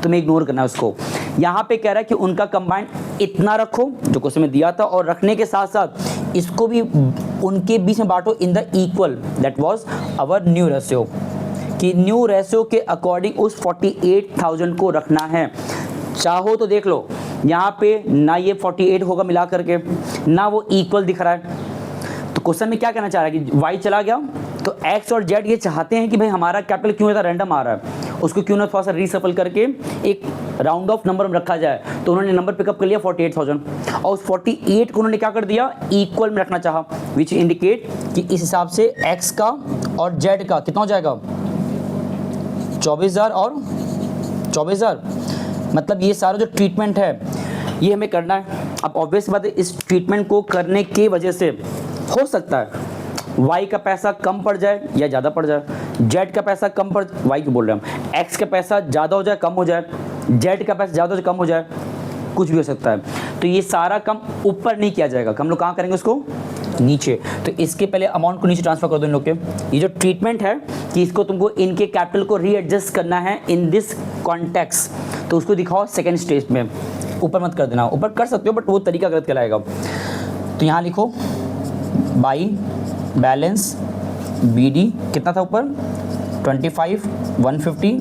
तुम्हें इग्नोर करना है उसको। यहाँ पे कह रहा है कि उनका कंबाइंड इतना रखो जो क्वेश्चन में दिया था, और रखने के साथ साथ इसको भी उनके बीच में बांटो in the equal, that was our new ratio, कि न्यू रेशियो के अकॉर्डिंग उस 48,000 को रखना है। चाहो तो देख लो यहाँ पे ना ये 48 होगा मिला करके, ना वो इक्वल दिख रहा है। तो क्वेश्चन में क्या कहना चाह रहा है कि वाई चला गया, तो एक्स और जेड ये चाहते हैं कि भाई हमारा कैपिटल क्यों इतना रैंडम आ रहा है, उसको क्यों ना थोड़ा सा रीसफल करके एक राउंड ऑफ नंबर में रखा जाए। तो उन्होंने नंबर पिकअप कर लिया 48,000, और उस 48 को उन्होंने क्या कर दिया, इक्वल में रखना चाहा, विच इंडिकेट कि इस हिसाब से एक्स का और जेड का कितना हो जाएगा, 24,000 और 24,000। मतलब ये सारा जो ट्रीटमेंट है ये हमें करना है। अब ऑब्वियस बात है, इस ट्रीटमेंट को करने की वजह से हो सकता है वाई का पैसा कम पड़ जाए या ज़्यादा पड़ जाए, जेड का पैसा कम पड़, वाई क्यों बोल रहे हैं हम, एक्स का पैसा ज़्यादा हो जाए कम हो जाए, जेड का पैसा ज़्यादा हो जाए कम हो जाए, कुछ भी हो सकता है। तो ये सारा कम ऊपर नहीं किया जाएगा, हम लोग कहाँ करेंगे उसको, नीचे। तो इसके पहले अमाउंट को नीचे ट्रांसफर कर दो इन लोग के। ये जो ट्रीटमेंट है कि इसको तुमको इनके कैपिटल को रीएडजस्ट करना है इन दिस कॉन्टेक्स्ट, तो उसको दिखाओ सेकंड स्टेज में, ऊपर मत कर देना, ऊपर कर सकते हो बट वो तरीका गलत कहलाएगा। तो यहाँ लिखो बाई बैलेंस BD कितना था ऊपर 25 150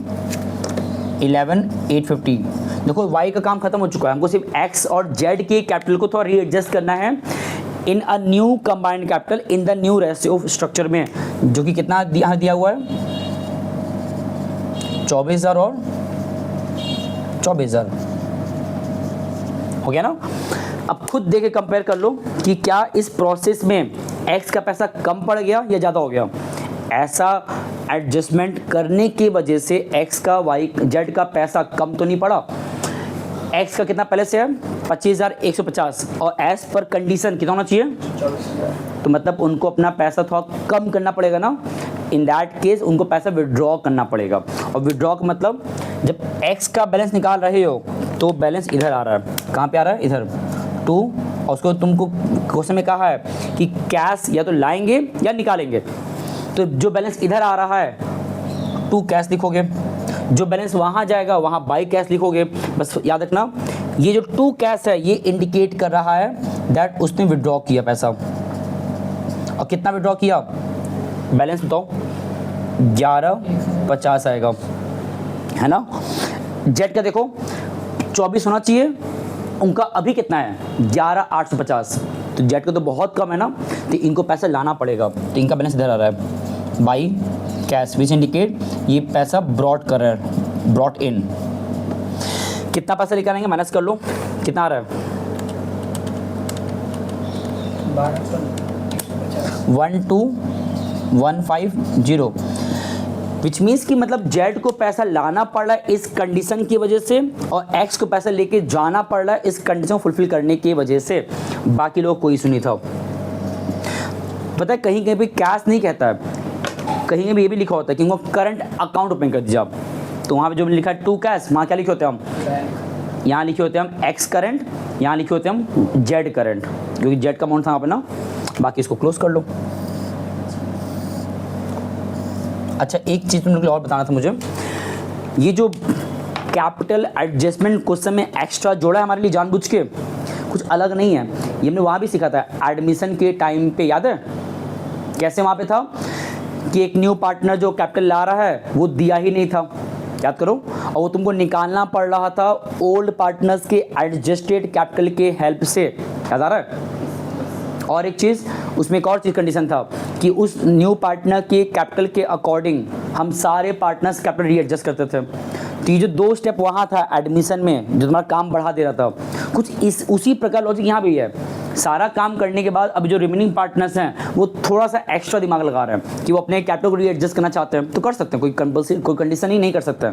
11 850। देखो y का काम खत्म हो चुका है, हमको सिर्फ x और z के कैपिटल को थोड़ा रीएडजस्ट करना है in a new combined capital in the new ratio structure में, जो कि कितना यहाँ दिया हुआ है 24,000 और 24,000 हो गया ना। अब खुद देके कंपेयर कर लो कि क्या इस प्रोसेस में x का पैसा कम पड़ गया या ज़्यादा हो गया। ऐसा एडजस्टमेंट करने की वजह से x का y z का पैसा कम तो नहीं पड़ा। x का कितना पहले से है 25,150 और एज पर कंडीशन कितना होना चाहिए 24,000। तो मतलब उनको अपना पैसा थोड़ा कम करना पड़ेगा ना। इन दैट केस उनको पैसा विड्रॉ करना पड़ेगा, और विड्रॉ का मतलब जब x का बैलेंस निकाल रहे हो तो बैलेंस इधर आ रहा है, कहाँ पे आ रहा है इधर 2, और उसको तुमको क्वेश्चन में कहा है कि कैश या तो लाएंगे या निकालेंगे। तो जो बैलेंस इधर आ रहा है 2 कैश लिखोगे, जो बैलेंस वहाँ जाएगा वहाँ बाई कैश लिखोगे। बस याद रखना ये जो 2 कैश है ये इंडिकेट कर रहा है दैट उसने विड्रॉ किया पैसा। और कितना विड्रॉ किया बैलेंस बताओ 1150 आएगा, है ना। जेड का देखो 24 होना चाहिए, उनका अभी कितना है 11,850, तो जेड का तो बहुत कम है ना, तो इनको पैसा लाना पड़ेगा। तो इनका बैलेंस इधर आ रहा है बाई कैश विच इंडिकेट ये पैसा ब्रॉट कर रहा है, ब्रॉट इन। कितना पैसा निकालेंगे माइनस कर लो, कितना आ रहा है 12,150 विच मीन्स कि मतलब जेड को पैसा लाना पड़ रहा है इस कंडीशन की वजह से, और एक्स को पैसा लेके जाना पड़ रहा है इस कंडीशन को फुलफिल करने की वजह से। बाकी लोग कोई सुनी था। पता है कहीं कहीं पे कैश नहीं कहता है, कहीं भी ये भी लिखा होता है कि उनको करंट अकाउंट ओपन कर दीजिए आप। तो वहाँ पे जो लिखा है 2 कैश, वहाँ क्या लिखे होते हैं हम, यहाँ लिखे होते हैं हम एक्स करंट, यहाँ लिखे होते हैं हम जेड करंट, क्योंकि जेड का अमाउंट था वहाँ पे ना। बाकी इसको क्लोज कर लो। अच्छा एक चीज़ तुम लोग और बताना था मुझे, ये जो कैपिटल एडजस्टमेंट क्वेश्चन में एक्स्ट्रा जोड़ा है हमारे लिए जानबूझ के, कुछ अलग नहीं है। ये हमने वहाँ भी सीखा था एडमिशन के टाइम पे, याद है कैसे वहाँ पे था कि एक न्यू पार्टनर जो कैपिटल ला रहा है वो दिया ही नहीं था, याद करो, और वो तुमको निकालना पड़ रहा था ओल्ड पार्टनर्स के एडजस्टेड कैपिटल के हेल्प से, याद आ रहा है। और एक चीज़ उसमें एक और चीज़ कंडीशन था कि उस न्यू पार्टनर के कैपिटल के अकॉर्डिंग हम सारे पार्टनर्स कैपिटल रीएडजस्ट करते थे। तो ये जो 2 स्टेप वहाँ था एडमिशन में जो तुम्हारा काम बढ़ा दे रहा था, कुछ इस उसी प्रकार लॉजिक यहाँ भी है। सारा काम करने के बाद अब जो रिमेनिंग पार्टनर्स हैं वो थोड़ा सा एक्स्ट्रा दिमाग लगा रहे हैं कि वो अपने कैपिटल को रीएडजस्ट करना चाहते हैं, तो कर सकते हैं, कोई कंपल्सरी कोई कंडीशन ही नहीं कर सकते।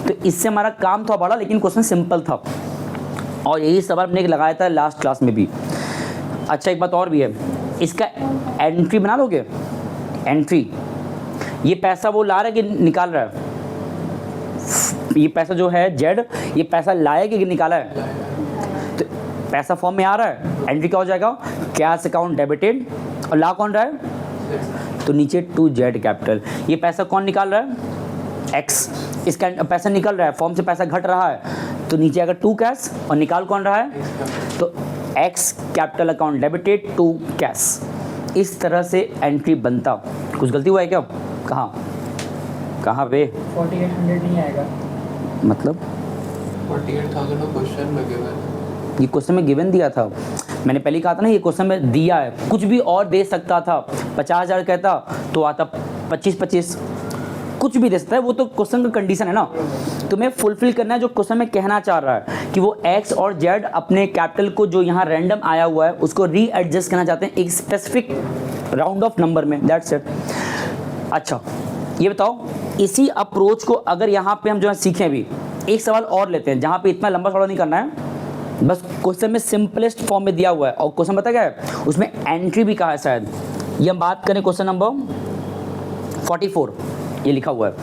तो इससे हमारा काम था बड़ा, लेकिन क्वेश्चन सिंपल था, और यही सवाल हमने लगाया था लास्ट क्लास में भी। अच्छा एक बात और भी है, इसका एंट्री बना लोगे, एंट्री ये पैसा वो ला रहा है कि निकाल रहा है, ये पैसा जो है जेड ये पैसा लाया कि निकाला है, तो पैसा फॉर्म में आ रहा है, एंट्री क्या हो जाएगा कैश अकाउंट डेबिटेड, और ला कौन रहा है तो नीचे 2 जेड कैपिटल। ये पैसा कौन निकाल रहा है एक्स, इसका पैसा निकल रहा है, फॉर्म से पैसा घट रहा है, तो नीचे अगर 2 कैश, और निकाल कौन रहा है तो x capital account debited 2 cash. इस तरह से एंट्री बनता। कुछ गलती हुआ है क्या, कहाँ पे 4800 नहीं आएगा, मतलब 48,000 का क्वेश्चन में गिवन है। ये क्वेश्चन में गिवन दिया था, मैंने पहले कहा था ना ये क्वेश्चन में दिया है, कुछ भी और दे सकता था, 50,000 कहता तो आता 25-25, कुछ भी दे सकता है, वो तो क्वेश्चन का कंडीशन है ना। तुम्हें फुलफिल करना है जो क्वेश्चन में कहना चाह रहा है कि वो एक्स और जेड अपने कैपिटल को जो यहाँ रैंडम आया हुआ है उसको रीएडजस्ट करना चाहते हैं एक स्पेसिफिक राउंड ऑफ नंबर में, दैट्स इट। अच्छा ये बताओ इसी अप्रोच को अगर यहाँ पे हम जो है सीखें भी, एक सवाल और लेते हैं जहाँ पे इतना लंबा सवाल नहीं करना है, बस क्वेश्चन में सिंपलेस्ट फॉर्म में दिया हुआ है, और क्वेश्चन पता क्या है उसमें एंट्री भी कहा है शायद। ये हम बात करें क्वेश्चन नंबर 44, ये लिखा हुआ है,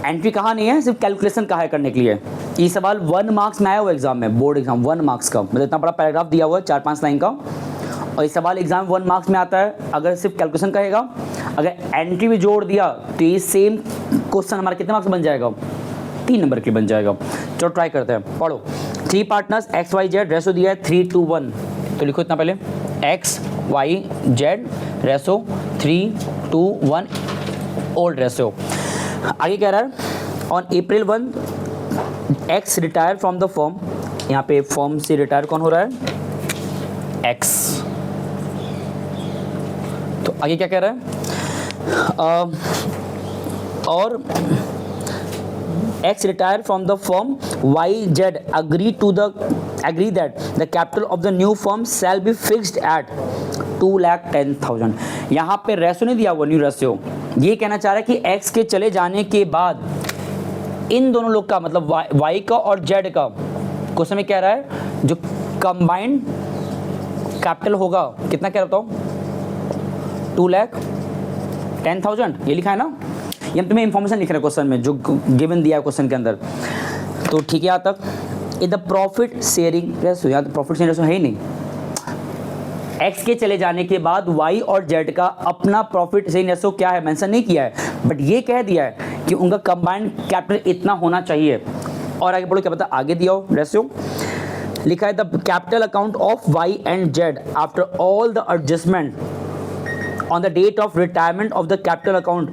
एंट्री कहा नहीं है, सिर्फ कैलकुलेशन कहा है करने के लिए। ये सवाल 1 मार्क्स में आया हुआ एग्जाम में, बोर्ड एग्जाम 1 मार्क्स का, मतलब इतना बड़ा पैराग्राफ दिया हुआ है 4-5 लाइन का, और ये सवाल एग्जाम 1 मार्क्स में आता है अगर सिर्फ कैलकुलेशन कहेगा। अगर एंट्री भी जोड़ दिया तो ये सेम क्वेश्चन हमारा कितने मार्क्स बन जाएगा 3 नंबर के लिए बन जाएगा। चलो ट्राई करते हैं, पढ़ो। 3 partners X Y Z, ratio दिया है 3:1, तो लिखो इतना पहले X Y Z ratio 3:1 old ratio. आगे कह रहा है on April 1 X retire from the firm, यहाँ पे फर्म से रिटायर कौन हो रहा है, एक्स। तो आगे क्या कह रहा है, और X retire from the firm, Y Z agree that the capital of the new firm shall be fixed at 2,10,000। यहाँ पे रेशो नहीं दिया हुआ, न्यू रेशो। ये कहना चाह रहा है कि एक्स के चले जाने के बाद इन दोनों लोग का मतलब वाई का और जेड का क्वेश्चन में कह रहा है जो कंबाइंड कैपिटल होगा कितना, कह रहा हूँ 2,10,000, ये लिखा है ना। ये हम तुम्हें इन्फॉर्मेशन लिख रहे हैं क्वेश्चन में जो गिवन दिया है क्वेश्चन के अंदर। तो ठीक है, यहाँ तक in the profit sharing ratio, यहाँ तो प्रॉफिट शेयरिंग रेशो है ही नहीं। एक्स के चले जाने के बाद वाई और जेड का अपना प्रॉफिट शेयरिंग रेशो क्या है मेंशन नहीं किया है, बट ये कह दिया है कि उनका कंबाइंड कैपिटल इतना होना चाहिए। और आगे बोलो क्या पता आगे दिया हो रेशो, लिखा है the capital account of Y and Z after all the adjustment on the date of retirement of the capital account,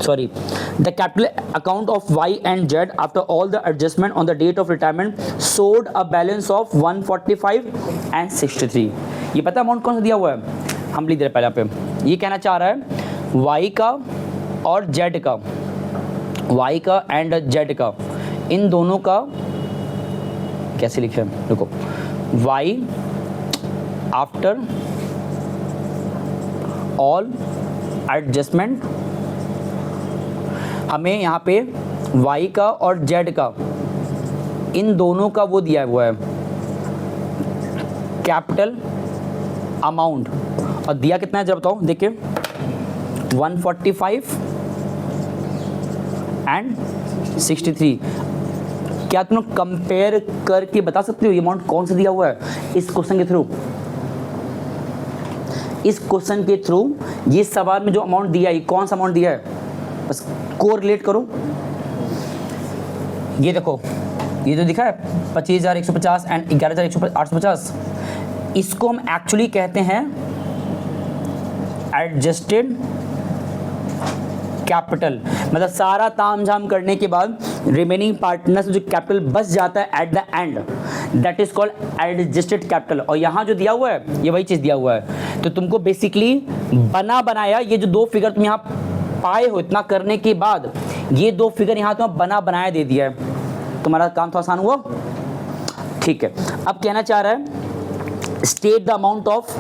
sorry, the capital account of Y and Z after all the adjustment on the date of retirement showed a balance of 145 and 63। ये पता amount कौन सा दिया हुआ है, हम लिख दे रहे पहले यहाँ पे। ये कहना चाह रहा है Y का और Z का, Y का एंड Z का, इन दोनों का कैसे लिखे हैं, देखो Y आफ्टर ऑल एडजस्टमेंट, हमें यहाँ पे y का और z का इन दोनों का वो दिया हुआ है कैपिटल अमाउंट, और दिया कितना है जरा बताओ, देखिए 145 एंड 63। क्या तुम कंपेयर करके बता सकते हो ये अमाउंट कौन सा दिया हुआ है इस क्वेश्चन के थ्रू? इस क्वेश्चन के थ्रू ये सवाल में जो अमाउंट दिया है कौन सा अमाउंट दिया है, बस कोरिलेट करो। ये देखो ये जो दिखा है 25,150 एंड 11,850, इसको हम एक्चुअली कहते हैं एडजस्टेड कैपिटल। मतलब सारा ताम झाम करने के बाद रिमेनिंग पार्टनर से जो कैपिटल बच जाता है at the end, that is called adjusted capital. और यहाँ जो दिया हुआ है ये वही चीज़ दिया हुआ है। तो तुमको बेसिकली बनाया ये जो दो फिगर तुम यहाँ पाए हो इतना करने के बाद, ये दो फिगर यहाँ तुम्हें बनाया दे दिया है, तुम्हारा काम तो आसान हुआ। ठीक है, अब कहना चाह रहा है state the amount of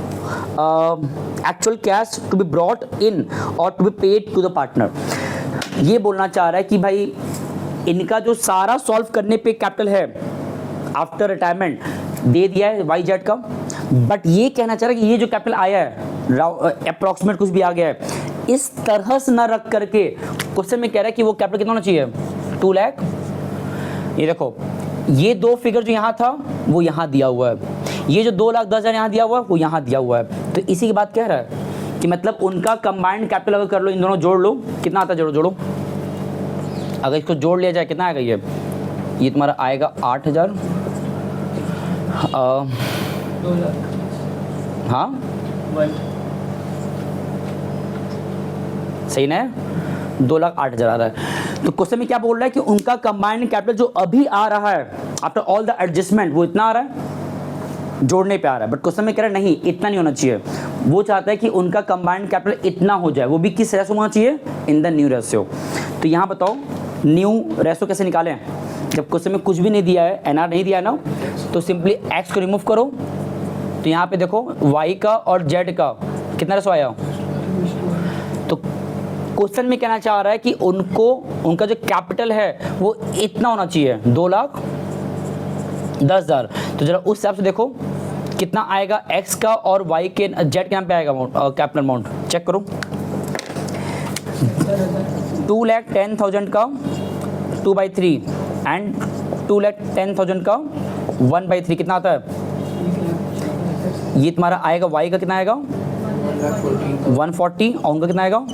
actual cash to be brought in और to be paid to the partner. ये बोलना चाह रहा है कि भाई इनका जो सारा सॉल्व करने पे कैपिटल है आफ्टर रिटायरमेंट दे दिया है वाई जेड का, बट ये कहना चाह रहा है कि ये जो कैपिटल आया है अप्रॉक्सीमेट कुछ भी आ गया है, इस तरह से ना रख करके क्वेश्चन में कह रहा है कि वो कैपिटल कितना होना चाहिए 2 लाख। ये देखो ये दो फिगर जो यहाँ था वो यहाँ दिया हुआ है, ये जो 2,10,000 यहाँ दिया हुआ है वो यहाँ दिया हुआ है। तो इसी की बात कह रहा है कि मतलब उनका कंबाइंड कैपिटल अगर कर लो, इन दोनों जोड़ लो, कितना आता है जोड़ो, अगर इसको जोड़ लिया जाए कितना आएगा, ये तुम्हारा आएगा 8,000, 2 लाख, हाँ सही ना, 2,08,000 आ रहा है। तो क्वेश्चन में क्या बोल रहा है कि उनका कंबाइंड कैपिटल जो अभी आ रहा है आफ्टर ऑल द एडजस्टमेंट वो इतना आ रहा है, जोड़ने पे आ रहा है, बट क्वेश्चन में कह रहा है नहीं इतना नहीं होना चाहिए। वो चाहता है कि उनका कंबाइंड कैपिटल इतना हो जाए, वो भी किस रेशो में होना चाहिए, इन द न्यू रेशो। तो यहाँ बताओ न्यू रेशो कैसे निकालें, जब क्वेश्चन में कुछ भी नहीं दिया है, एनआर नहीं दिया है ना, तो सिंपली एक्स को रिमूव करो। तो यहाँ पे देखो वाई का और जेड का कितना रेशो आया। तो क्वेश्चन में कहना चाह रहा है कि उनका जो कैपिटल है वो इतना होना चाहिए 2,10,000। तो जरा उस हिसाब से देखो कितना आएगा एक्स का और वाई के जेड के नाम पे आएगा कैपिटल अमाउंट, चेक करो। 2,10,000 का 2/3 एंड 2,10,000 का 1/3 कितना आता है, ये तुम्हारा आएगा वाई का कितना आएगा 140 और उनका कितना आएगा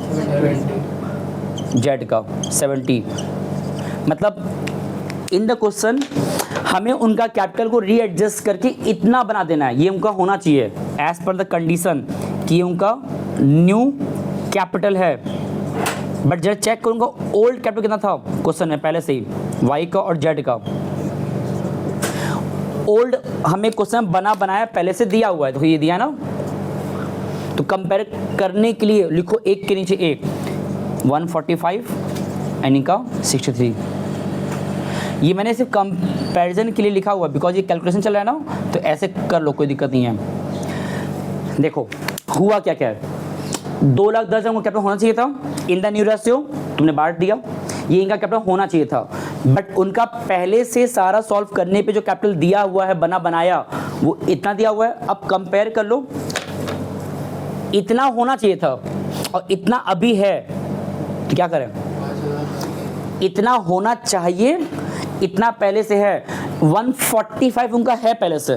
जेड का 70। मतलब इन द क्वेश्चन हमें उनका कैपिटल को रीएडजस्ट करके इतना बना देना है, ये उनका होना चाहिए एज पर द कंडीशन कि ये उनका न्यू कैपिटल है। बट जरा चेक करूँगा ओल्ड कैपिटल कितना था क्वेश्चन में पहले से ही, वाई का और जेड का। ओल्ड हमें क्वेश्चन बनाया पहले से दिया हुआ है, तो ये दिया ना, तो कंपेयर करने के लिए लिखो एक के नीचे एक, 145 यानी का 63। ये मैंने सिर्फ कंपैरिजन के लिए लिखा हुआ है बिकॉज ये कैलकुलेशन चल रहा है ना, तो ऐसे कर लो, कोई दिक्कत नहीं है। देखो हुआ क्या क्या है, 2,10,000 का कैपिटल होना चाहिए था इन द न्यू रेशियो, तुमने बांट दिया, ये इनका कैपिटल होना चाहिए था। बट उनका पहले से सारा सॉल्व करने पे जो कैपिटल दिया हुआ है बनाया वो इतना दिया हुआ है। अब कंपेयर कर लो, इतना होना चाहिए था और इतना अभी है, तो क्या करें, इतना होना चाहिए, इतना पहले से है, 145 उनका है पहले से,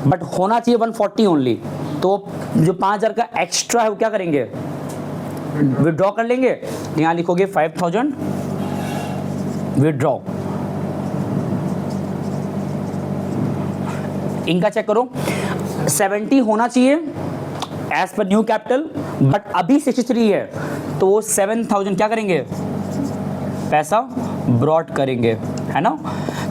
बट होना चाहिए 140 ओनली। तो जो 5,000 का एक्स्ट्रा है वो क्या करेंगे, विड्रॉ कर लेंगे। यहाँ लिखोगे 5,000 विड्रॉ। इनका चेक करो, 70 होना चाहिए as per new capital, but अभी 63 है, तो वो 7,000 क्या करेंगे, पैसा ब्रॉड करेंगे, है ना।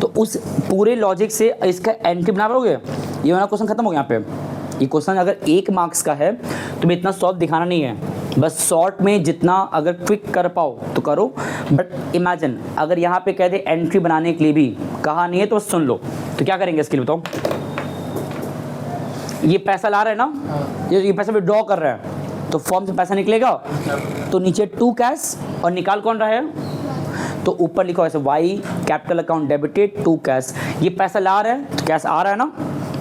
तो उस पूरे लॉजिक से इसका एंट्री बना पाओगे। ये वाला क्वेश्चन खत्म हो गया यहाँ पे। ये क्वेश्चन अगर 1 मार्क्स का है तो इतना सॉल्व दिखाना नहीं है, बस शॉर्ट में जितना अगर क्विक कर पाओ तो करो। बट इमेजिन अगर यहाँ पे कह दे एंट्री बनाने के लिए भी कहा नहीं है तो सुन लो, तो क्या करेंगे इसके लिए बताओ। ये पैसा ला रहा है ना, ये पैसा विड्रॉ कर रहा है, तो फॉर्म से पैसा निकलेगा, तो नीचे 2 कैश और निकाल कौन रहा है, तो ऊपर लिखो ऐसे Y capital account debited 2 cash. ये पैसा ला रहा है तो कैश आ रहा है ना,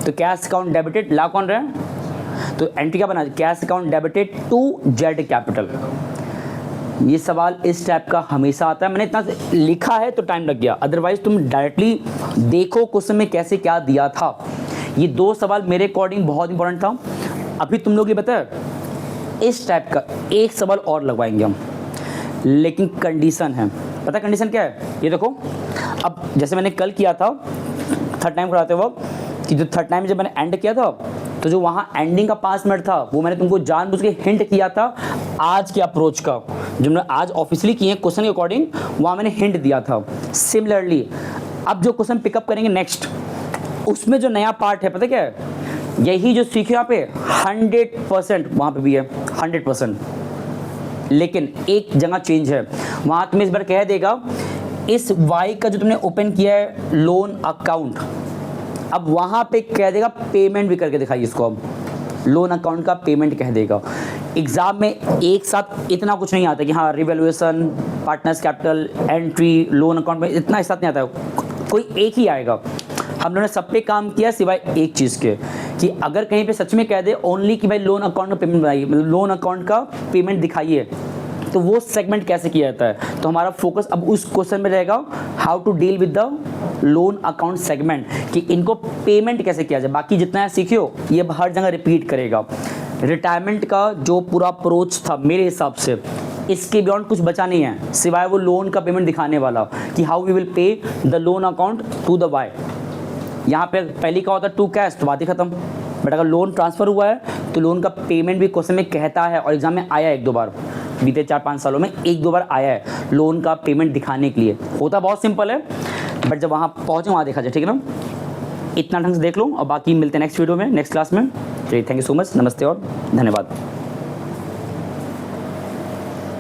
तो कैश अकाउंट डेबिटेड ला कौन रहा है, तो एंट्री क्या बना, cash account debited to Z capital. ये सवाल इस टाइप का हमेशा आता है, मैंने इतना लिखा है तो टाइम लग गया, अदरवाइज तुम डायरेक्टली देखो क्वेश्चन में कैसे क्या दिया था। ये 2 सवाल मेरे अकॉर्डिंग बहुत इंपॉर्टेंट था। अभी तुम लोग ये बताए इस टाइप का एक सवाल और लगवाएंगे हम, लेकिन कंडीशन है, पता कंडीशन क्या है, ये देखो। अब जैसे मैंने कल किया था थर्ड टाइम कराते वक्त, कि जो थर्ड टाइम जब मैंने एंड किया था, तो जो वहाँ एंडिंग का 5 मिनट था वो मैंने तुमको जानबूझ के हिंट किया था आज के अप्रोच का, जो मैंने आज ऑफिशियली किए हैं क्वेश्चन के अकॉर्डिंग, वहाँ मैंने हिंट दिया था। सिमिलरली अब जो क्वेश्चन पिकअप करेंगे नेक्स्ट, उसमें जो नया पार्ट है पता क्या है, यही जो सीखे यहाँ पे 100% वहाँ पे भी है 100%, लेकिन एक जगह चेंज है। वहाँ तुम्हें इस बार कह देगा इस वाई का जो तुमने ओपन किया है लोन अकाउंट, अब वहाँ पे कह देगा पेमेंट भी करके दिखाइए इसको, अब लोन अकाउंट का पेमेंट कह देगा। एग्जाम में एक साथ इतना कुछ नहीं आता कि हाँ revaluation, partners capital, entry, loan account में इतना एक साथ नहीं आता है, कोई एक ही आएगा। हम लोगों ने सब पे काम किया सिवाय एक चीज़ के, कि अगर कहीं पे सच में कह दे ओनली कि भाई लोन अकाउंट का पेमेंट बनाइए, मतलब लोन अकाउंट का पेमेंट दिखाइए, तो वो सेगमेंट कैसे किया जाता है। तो हमारा फोकस अब उस क्वेश्चन में रहेगा how to deal with the loan account segment, कि इनको पेमेंट कैसे किया जाए। बाकी जितना है सीखियो, ये अब हर जगह रिपीट करेगा। रिटायरमेंट का जो पूरा अप्रोच था मेरे हिसाब से, इसके बियॉन्ड कुछ बचा नहीं है सिवाय वो लोन का पेमेंट दिखाने वाला, कि how we will pay the loan account to the Y. यहाँ पे पहली का होता है 2 कैश, तो बात ही खत्म। बट अगर लोन ट्रांसफ़र हुआ है तो लोन का पेमेंट भी क्वेश्चन में कहता है, और एग्जाम में आया 1-2 बार, बीते 4-5 सालों में 1-2 बार आया है लोन का पेमेंट दिखाने के लिए। होता बहुत सिंपल है, बट जब वहाँ पहुँचे वहाँ देखा जाए, ठीक है ना। इतना ढंग से देख लो, और बाकी मिलते हैं नेक्स्ट वीडियो में, नेक्स्ट क्लास में। चलिए, थैंक यू सो मच, नमस्ते और धन्यवाद।